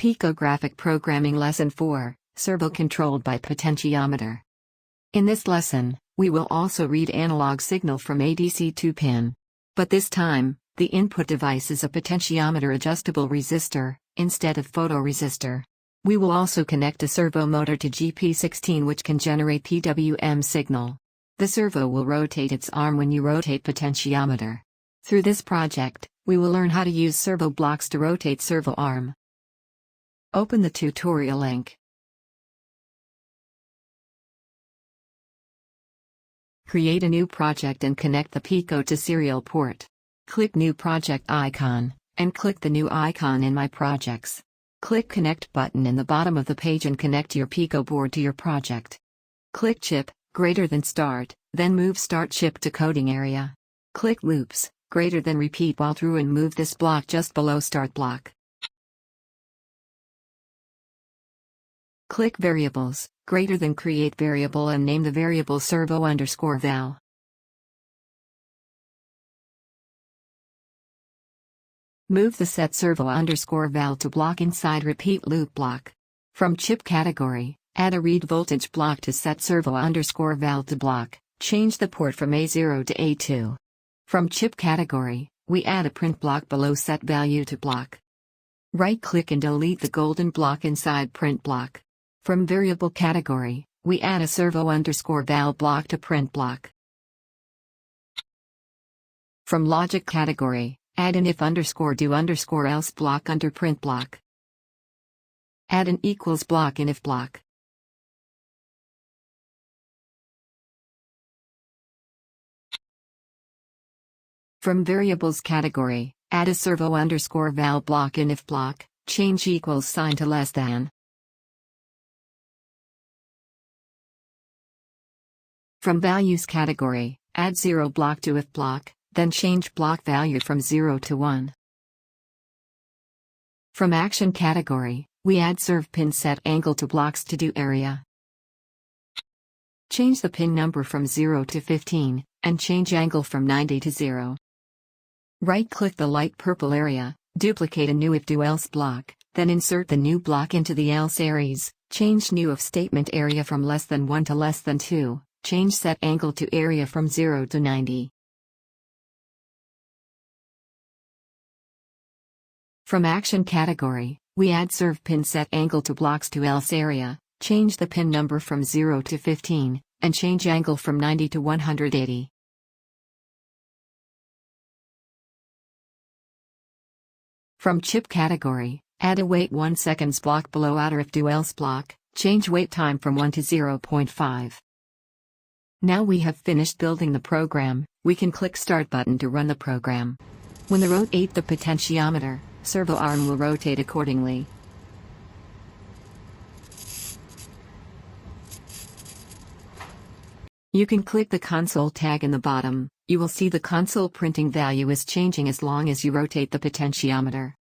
Pico Graphic Programming Lesson 4, Servo controlled by potentiometer. In this lesson, we will also read analog signal from ADC 2 pin. But this time, the input device is a potentiometer adjustable resistor, instead of photoresistor. We will also connect a servo motor to GP16 which can generate PWM signal. The servo will rotate its arm when you rotate potentiometer. Through this project, we will learn how to use servo blocks to rotate servo arm. Open the tutorial link. Create a new project and connect the Pico to serial port. Click New Project icon, and click the new icon in My Projects. Click Connect button in the bottom of the page and connect your Pico board to your project. Click Chip, greater than Start, then move Start Chip to coding area. Click Loops, greater than Repeat while through and move this block just below Start block. Click Variables, greater than Create Variable and name the variable servo_val. Move the set servo_val to block inside repeat loop block. From chip category, add a read voltage block to set servo_val to block, change the port from A0 to A2. From chip category, we add a print block below set value to block. Right-click and delete the golden block inside print block. From variable category, we add a servo_val block to print block. From logic category, add an if_do_else block under print block. Add an equals block in if block. From variables category, add a servo_val block in if block, change equals sign to less than. From values category, add 0 block to if block, then change block value from 0 to 1. From action category, we add serve pin set angle to blocks to do area. Change the pin number from 0 to 15, and change angle from 90 to 0. Right-click the light purple area, duplicate a new if-do-else block, then insert the new block into the else areas, change new if statement area from less than 1 to less than 2. Change set angle to area from 0 to 90. From action category, we add serve pin set angle to blocks to else area, change the pin number from 0 to 15, and change angle from 90 to 180. From chip category, add a wait 1 seconds block below outer if do else block, change wait time from 1 to 0.5. Now we have finished building the program, we can click Start button to run the program. When the rotate the potentiometer, servo arm will rotate accordingly. You can click the console tag in the bottom, you will see the console printing value is changing as long as you rotate the potentiometer.